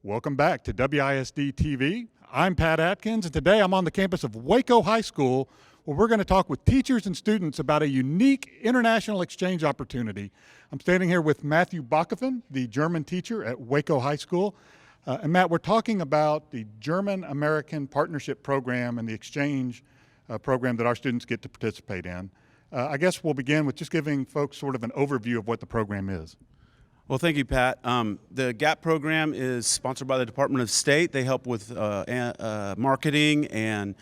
Welcome back to WISD TV. I'm Pat Atkins, and today I'm on the campus of Waco High School, where we're going to talk with teachers and students about a unique international exchange opportunity. I'm standing here with Matthew Backofen, the German teacher at Waco High School. And Matt, we're talking about the German-American Partnership Program and the exchange program that our students get to participate in. I guess we'll begin with just giving folks sort of an overview of what the program is. Well, thank you, Pat. The GAP program is sponsored by the Department of State. They help with marketing and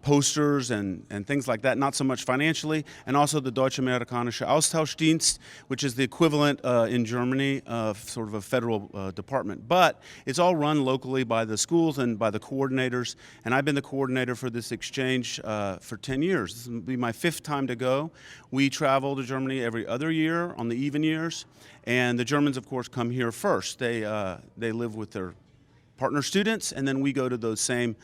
posters and things like that, not so much financially, and also the Deutsche Amerikanische Austauschdienst, which is the equivalent in Germany of sort of a federal department. But it's all run locally by the schools and by the coordinators, and I've been the coordinator for this exchange for 10 years. This will be my 5th time to go. We travel to Germany every other year on the even years, and the Germans, of course, come here first. They live with their partner students, and then we go to those same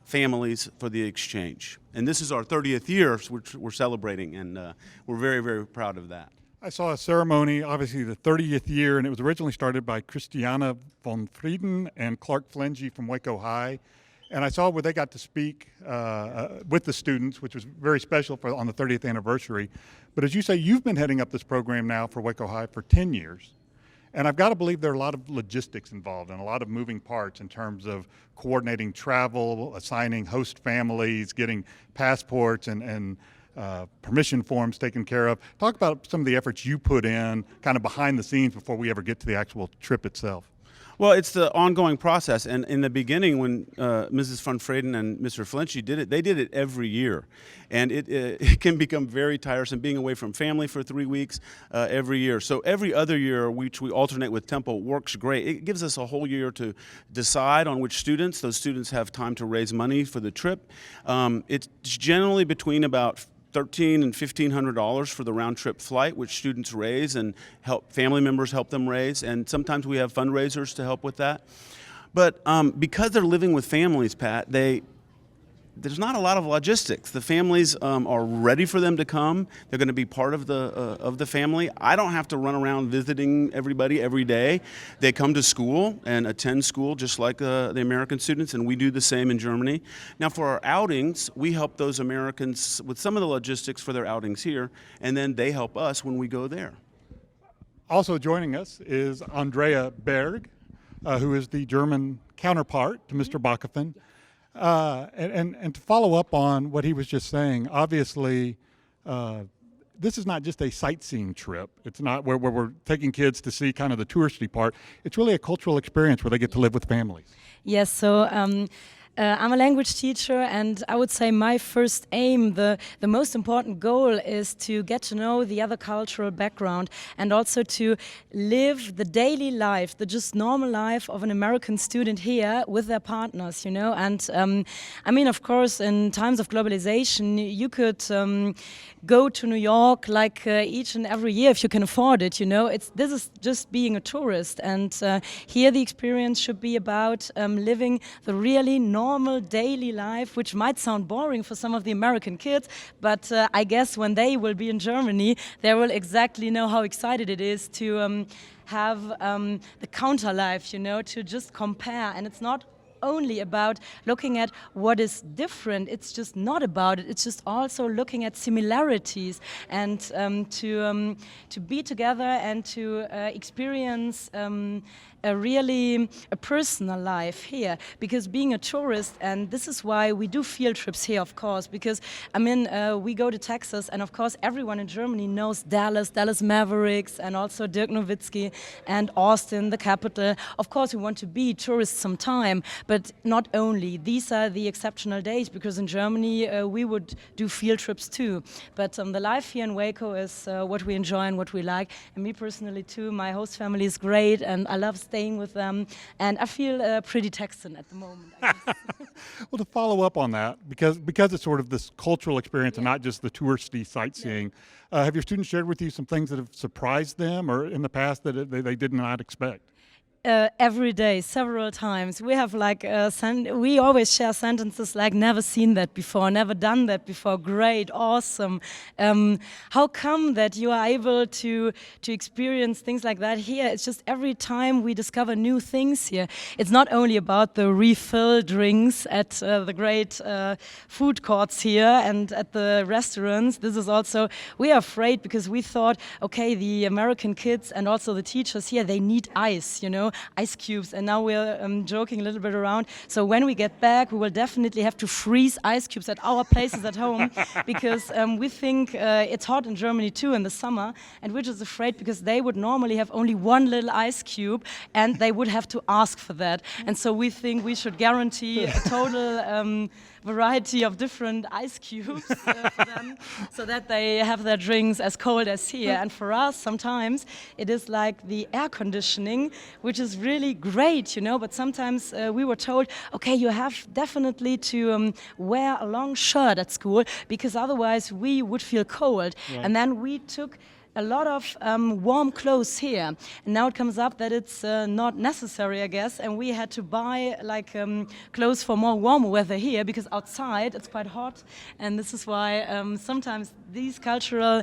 families for the exchange. And this is our 30th year, which we're celebrating, and we're very, very proud of that. I saw a ceremony, obviously the 30th year, and it was originally started by Christiana von Frieden and Clark Flengy from Waco High. And I saw where they got to speak with the students, which was very special on the 30th anniversary. But as you say, you've been heading up this program now for Waco High for 10 years. And I've got to believe there are a lot of logistics involved and a lot of moving parts in terms of coordinating travel, assigning host families, getting passports and permission forms taken care of. Talk about some of the efforts you put in kind of behind the scenes before we ever get to the actual trip itself. Well, it's the ongoing process, and in the beginning when Mrs. von Frieden and Mr. Flenchi did it, they did it every year, and it can become very tiresome being away from family for 3 weeks every year. So every other year, which we alternate with Temple, works great. It gives us a whole year to decide on which students. Those students have time to raise money for the trip. It's generally between about $1,300 and $1,500 for the round-trip flight, which students raise and family members help them raise, and sometimes we have fundraisers to help with that. But because they're living with families, Pat, there's not a lot of logistics. The families are ready for them to come. They're going to be part of the family. I don't have to run around visiting everybody every day. They come to school and attend school just like the American students, and we do the same in Germany. Now, for our outings, we help those Americans with some of the logistics for their outings here, and then they help us when we go there. Also joining us is Andrea Berg, who is the German counterpart to Mr. Backofen. And to follow up on what he was just saying, obviously, this is not just a sightseeing trip. It's not where we're taking kids to see kind of the touristy part. It's really a cultural experience where they get to live with families. Yes, so I'm a language teacher, and I would say my first aim, the most important goal, is to get to know the other cultural background and also to live the daily life, the just normal life of an American student here with their partners, you know. And I mean, of course, in times of globalization, you could go to New York like each and every year if you can afford it, you know. This is just being a tourist, and here the experience should be about living the really normal daily life, which might sound boring for some of the American kids, but I guess when they will be in Germany, they will exactly know how excited it is to have the counter life, you know, to just compare. And it's not only about looking at what is different, it's just not about it, it's just also looking at similarities and to be together and to experience a personal life here, because being a tourist, and this is why we do field trips here, of course, because I mean we go to Texas, and of course everyone in Germany knows Dallas Mavericks, and also Dirk Nowitzki, and Austin, the capital. Of course we want to be tourists sometime, but not only. These are the exceptional days, because in Germany we would do field trips too. But the life here in Waco is what we enjoy and what we like. And me personally too, my host family is great, and I love staying with them. And I feel pretty Texan at the moment, I guess. Well, to follow up on that, because it's sort of this cultural experience and not just the touristy sightseeing, have your students shared with you some things that have surprised them or in the past that they did not expect? Every day, several times. We have like we always share sentences like "never seen that before," "never done that before," "great," "awesome." How come that you are able to experience things like that here? It's just every time we discover new things here. It's not only about the refill drinks at the great food courts here and at the restaurants. This is also, we are afraid because we thought, okay, the American kids and also the teachers here, they need ice, ice cubes, and now we're joking a little bit around. So when we get back, we will definitely have to freeze ice cubes at our places at home because we think it's hot in Germany too in the summer, and we're just afraid because they would normally have only one little ice cube and they would have to ask for that. And so we think we should guarantee a total variety of different ice cubes for them so that they have their drinks as cold as here. And for us, sometimes it is like the air conditioning, which is really great, but sometimes we were told, okay, you have definitely to wear a long shirt at school because otherwise we would feel cold. Yeah. And then we took a lot of warm clothes here, and now it comes up that it's not necessary, I guess, and we had to buy like clothes for more warmer weather here because outside it's quite hot, and this is why sometimes these cultural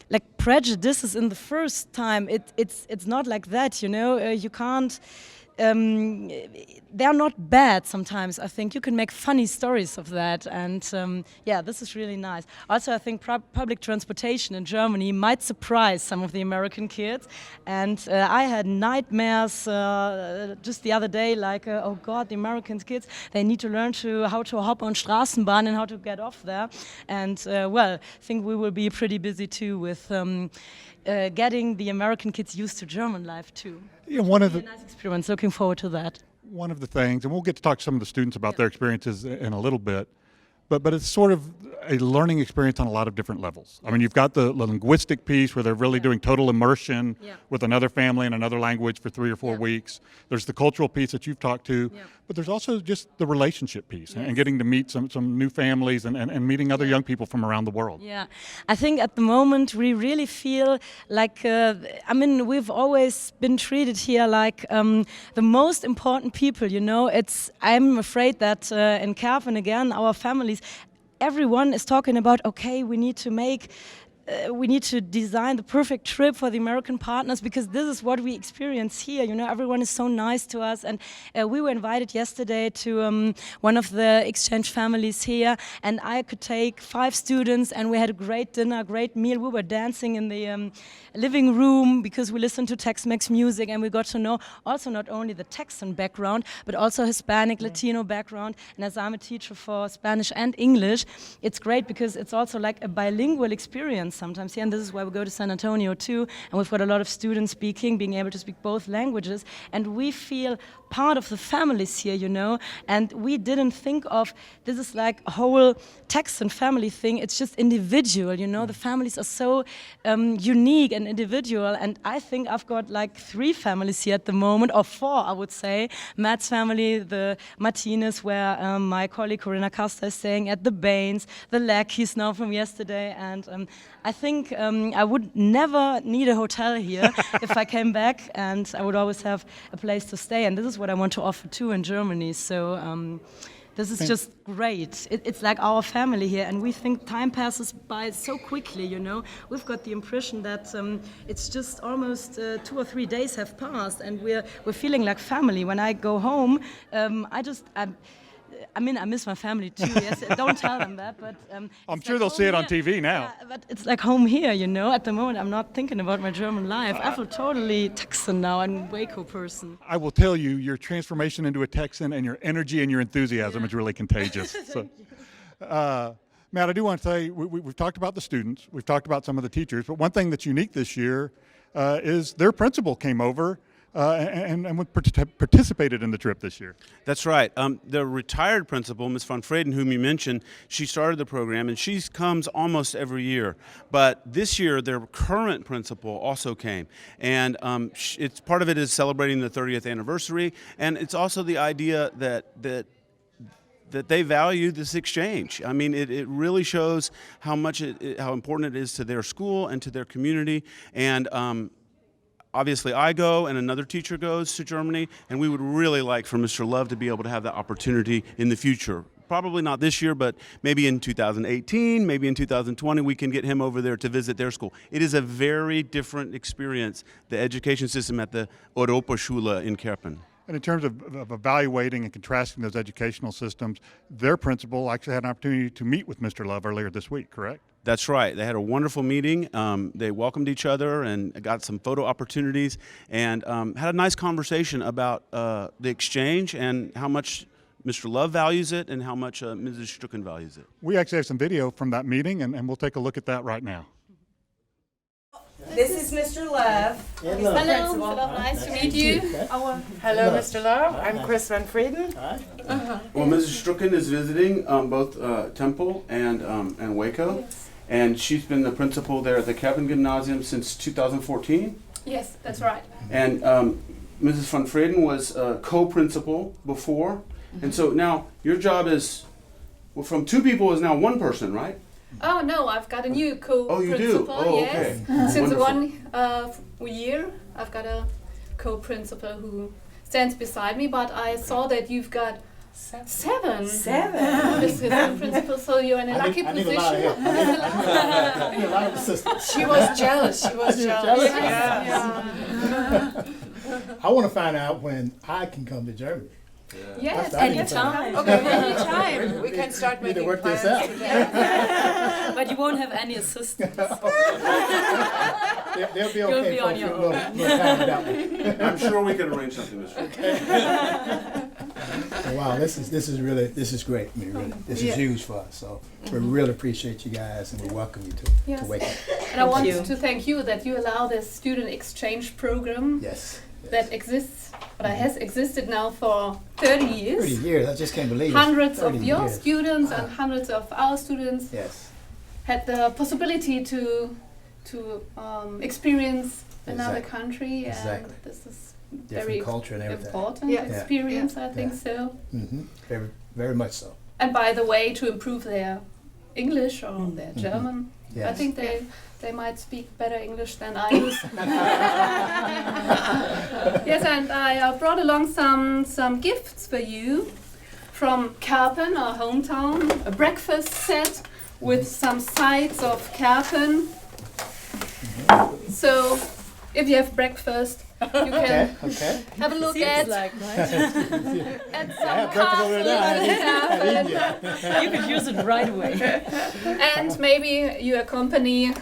like prejudices in the first time it's not like that, you can't. They're not bad sometimes. I think you can make funny stories of that, and this is really nice. Also, I think public transportation in Germany might surprise some of the American kids, and I had nightmares just the other day, like, oh God, the American kids, they need to learn how to hop on Straßenbahn and how to get off there, and I think we will be pretty busy too with getting the American kids used to German life too. Yeah, one of the nice experience. Looking forward to that. One of the things, and we'll get to talk to some of the students about their experiences in a little bit, but it's sort of a learning experience on a lot of different levels. I mean, you've got the linguistic piece where they're really doing total immersion with another family in another language for 3 or 4 weeks. There's the cultural piece that you've talked to, but there's also just the relationship piece and getting to meet some new families and meeting other young people from around the world. Yeah, I think at the moment we really feel like, we've always been treated here like the most important people, I'm afraid that in Kerpen again, our families, everyone is talking about, okay, we need to design the perfect trip for the American partners because this is what we experience here. Everyone is so nice to us, and we were invited yesterday to one of the exchange families here, and I could take 5 students, and we had a great dinner, great meal. We were dancing in the living room because we listened to Tex-Mex music, and we got to know also not only the Texan background, but also Hispanic, Latino background. And as I'm a teacher for Spanish and English, it's great because it's also like a bilingual experience sometimes here, and this is why we go to San Antonio too, and we've got a lot of students being able to speak both languages, and we feel part of the families here, and we didn't think of this is like a whole Texan family thing. It's just individual, the families are so unique and individual, and I think I've got like 3 families here at the moment, or 4 I would say. Matt's family, the Martinez, where my colleague Corinna Costa is staying at, the Baines, the Lackeys now from yesterday, and I think I would never need a hotel here if I came back, and I would always have a place to stay, and this is what I want to offer too in Germany. So this is just great. It's like our family here, and we think time passes by so quickly, We've got the impression that it's just almost 2 or 3 days have passed, and we're feeling like family. When I go home, I miss my family too. Yes, don't tell them that. But I'm sure they'll see it on TV now. Yeah, but it's like home here, At the moment, I'm not thinking about my German life. I feel totally Texan now. I'm a Waco person. I will tell you, your transformation into a Texan and your energy and your enthusiasm is really contagious. So, Matt, I do want to say we've talked about the students, we've talked about some of the teachers, but one thing that's unique this year is their principal came over. And participated in the trip this year. That's right. The retired principal, Ms. von Freden, whom you mentioned, she started the program, and she comes almost every year. But this year, their current principal also came, and it's part of it is celebrating the 30th anniversary, and it's also the idea that they value this exchange. I mean, it really shows how important it is to their school and to their community, and obviously I go and another teacher goes to Germany, and we would really like for Mr. Love to be able to have that opportunity in the future. Probably not this year, but maybe in 2018, maybe in 2020, we can get him over there to visit their school. It is a very different experience, the education system at the Europaschule in Kerpen. And in terms of evaluating and contrasting those educational systems, their principal actually had an opportunity to meet with Mr. Love earlier this week, correct? That's right. They had a wonderful meeting. They welcomed each other and got some photo opportunities and had a nice conversation about the exchange and how much Mr. Love values it and how much Mrs. Strucken values it. We actually have some video from that meeting, and we'll take a look at that right now. This is Mr. Love. Hello, nice to meet you. Hello, Mr. Love. I'm Chris Van Frieden. Well, Mrs. Strucken is visiting both Temple and Waco, and she's been the principal there at the Kerpen Gymnasium since 2014. Yes, that's right. And Mrs. Van Frieden was co-principal before, and so now your job is, well, from 2 people is now 1 person, right? Oh no, I've got a new co-principal. Oh, you do? Oh, yes. okay. Since Wonderful. 1 year, I've got a co-principal who stands beside me. But I saw that you've got 7. 7. Mrs. Principal, so you're in a lucky I need a lot of position. help. I need a lot of assistance. She was jealous. She was jealous. Yeah. I want to find out when I can come to Germany. Yes, I need to anytime. find Okay, anytime. We can start Need to making work this plans out. together. But you won't have any assistance. They'll be You'll okay be for on a your little time without me. I'm sure we can arrange something, Mr. Wow, this is great. I mean, really, this is huge for us. So we really appreciate you guys, and we welcome you to Yes. Waco. And I want you. to thank you that you allow this student exchange program Yes. that exists, but has existed now for 30 years. 30 years. I just can't believe it. Hundreds 30 of your years. students and hundreds of our students Yes. had the possibility to experience another Exactly. country, and Exactly. this is Different very culture and everything. important Yeah. experience. I think Yeah. so. Very, very much so. And by the way, to improve their English or their German, Yes. I think they might speak better English than I do. Yes, and I brought along some gifts for you from Kerpen, our hometown. A breakfast set with some sides of Kerpen. So, if you have breakfast, you can Okay. have a look Seems at like, right? at some have breakfast over there. I castle. need You could use it right away. And maybe you accompany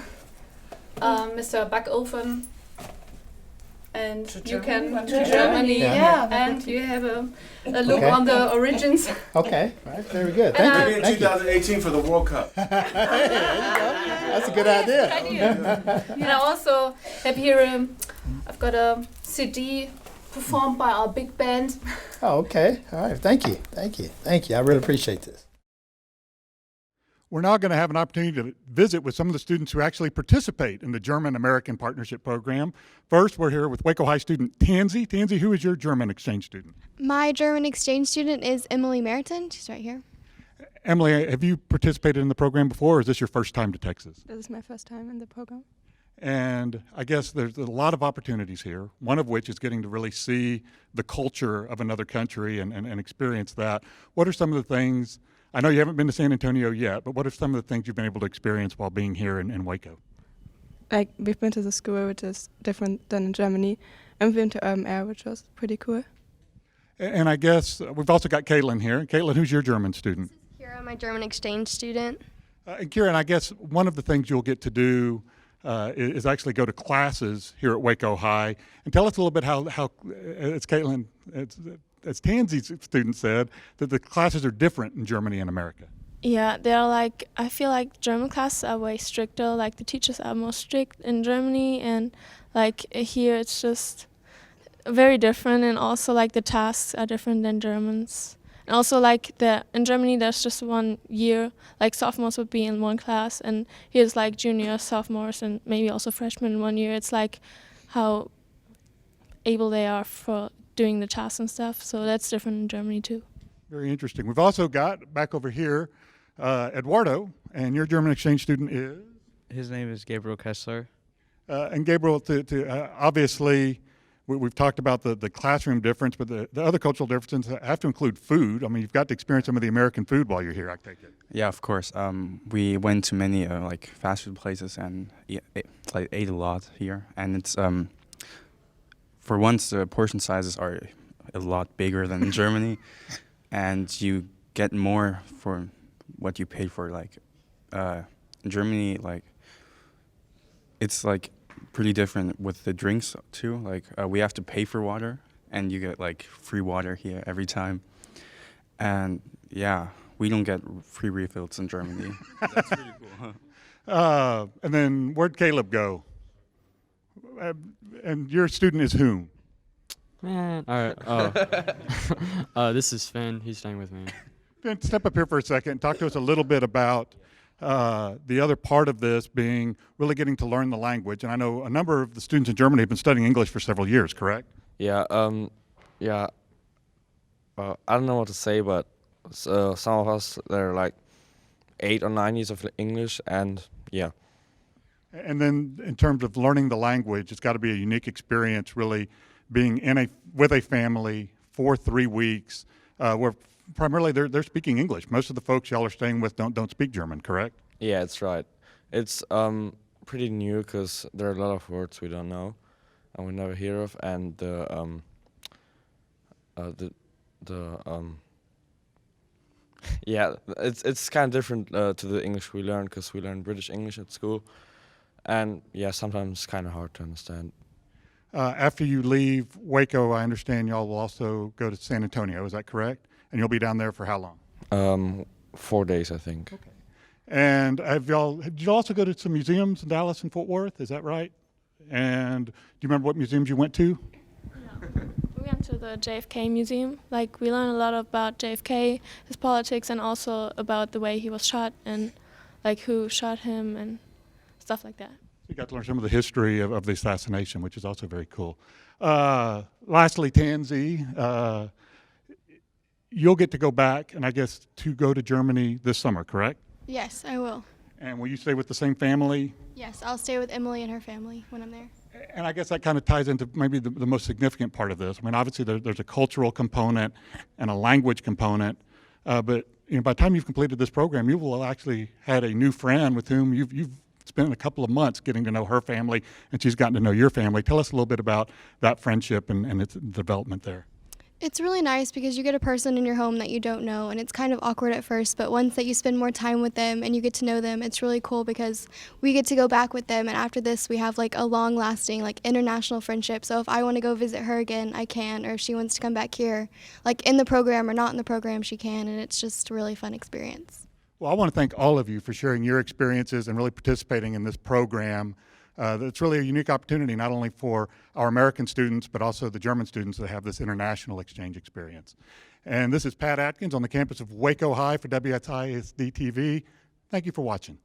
Mr. Backofen, and To you Germany? can To Germany, Yeah. and you have a look Okay. on the origins. Okay. All right. Very good. And, Thank Maybe you. in Thank you. 2018 for the World Cup. That's a good idea. And I also have here, I've got a CD performed by our big band. Oh, okay. All right. Thank you. Thank you. Thank you. I really appreciate this. We're now going to have an opportunity to visit with some of the students who actually participate in the German-American Partnership Program. First, we're here with Waco High student Tansy. Tansy, who is your German exchange student? My German exchange student is Emily Meriton. She's right here. Emily, have you participated in the program before, or is this your first time to Texas? This is my first time in the program. And I guess there's a lot of opportunities here, one of which is getting to really see the culture of another country and experience that. What are some of the things, I know you haven't been to San Antonio yet, but what are some of the things you've been able to experience while being here in Waco? Like, we've been to the school, which is different than in Germany, and we've been to urban air, which was pretty cool. And I guess we've also got Caitlin here. Caitlin, who's your German student? Kira, my German exchange student. And Kieran, I guess one of the things you'll get to do is actually go to classes here at Waco High. And tell us a little bit how as Caitlin, as Tansy's student said, that the classes are different in Germany and America. Yeah, they're like, I feel like German classes are way stricter, like the teachers are more strict in Germany, and like here it's just very different, and also like the tasks are different than Germans. And also like in Germany there's just 1 year, like sophomores would be in one class, and here's like juniors, sophomores, and maybe also freshmen in 1 year. It's like how able they are for doing the tasks and stuff, so that's different in Germany too. Very interesting. We've also got back over here Eduardo, and your German exchange student is? His name is Gabriel Kessler. And Gabriel, obviously, we've talked about the classroom difference, but the other cultural differences have to include food. I mean, you've got to experience some of the American food while you're here, I take it. Yeah, of course. We went to many like fast food places and ate a lot here. And it's for once the portion sizes are a lot bigger than in Germany, and you get more for what you paid for. Like in Germany, like it's like pretty different with the drinks too. Like we have to pay for water, and you get like free water here every time. And yeah, we don't get free refills in Germany. That's pretty cool. Huh? And then where'd Caleb go? And your student is whom? Man. All right. This is Finn. He's staying with me. Finn, step up here for a second and talk to us a little bit about the other part of this being really getting to learn the language. And I know a number of the students in Germany have been studying English for several years, correct? Yeah. I don't know what to say, but some of us, they're like 8 or 9 years of English, and yeah. And then in terms of learning the language, it's got to be a unique experience really being with a family for 3 weeks where primarily they're speaking English. Most of the folks y'all are staying with don't speak German, correct? Yeah, that's right. It's pretty new because there are a lot of words we don't know and we never hear of, and yeah, it's kind of different to the English we learn, because we learn British English at school, and yeah, sometimes it's kind of hard to understand. After you leave Waco, I understand y'all will also go to San Antonio. Is that correct? And you'll be down there for how long? 4 days, I think. Okay. And did you also go to some museums in Dallas and Fort Worth? Is that right? And do you remember what museums you went to? We went to the JFK Museum. Like, we learned a lot about JFK, his politics, and also about the way he was shot and like who shot him and stuff like that. You got to learn some of the history of the assassination, which is also very cool. Lastly, Tansy, you'll get to go back, and I guess to go to Germany this summer, correct? Yes, I will. And will you stay with the same family? Yes, I'll stay with Emily and her family when I'm there. And I guess that kind of ties into maybe the most significant part of this. I mean, obviously there's a cultural component and a language component, but by the time you've completed this program, you will actually had a new friend with whom you've spent a couple of months getting to know her family, and she's gotten to know your family. Tell us a little bit about that friendship and its development there. It's really nice because you get a person in your home that you don't know, and it's kind of awkward at first, but once that you spend more time with them and you get to know them, it's really cool because we get to go back with them, and after this we have like a long-lasting like international friendship. So if I want to go visit her again, I can, or if she wants to come back here, like in the program or not in the program, she can, and it's just a really fun experience. Well, I want to thank all of you for sharing your experiences and really participating in this program. It's really a unique opportunity, not only for our American students, but also the German students that have this international exchange experience. And this is Pat Atkins on the campus of Waco High for WSISD TV. Thank you for watching.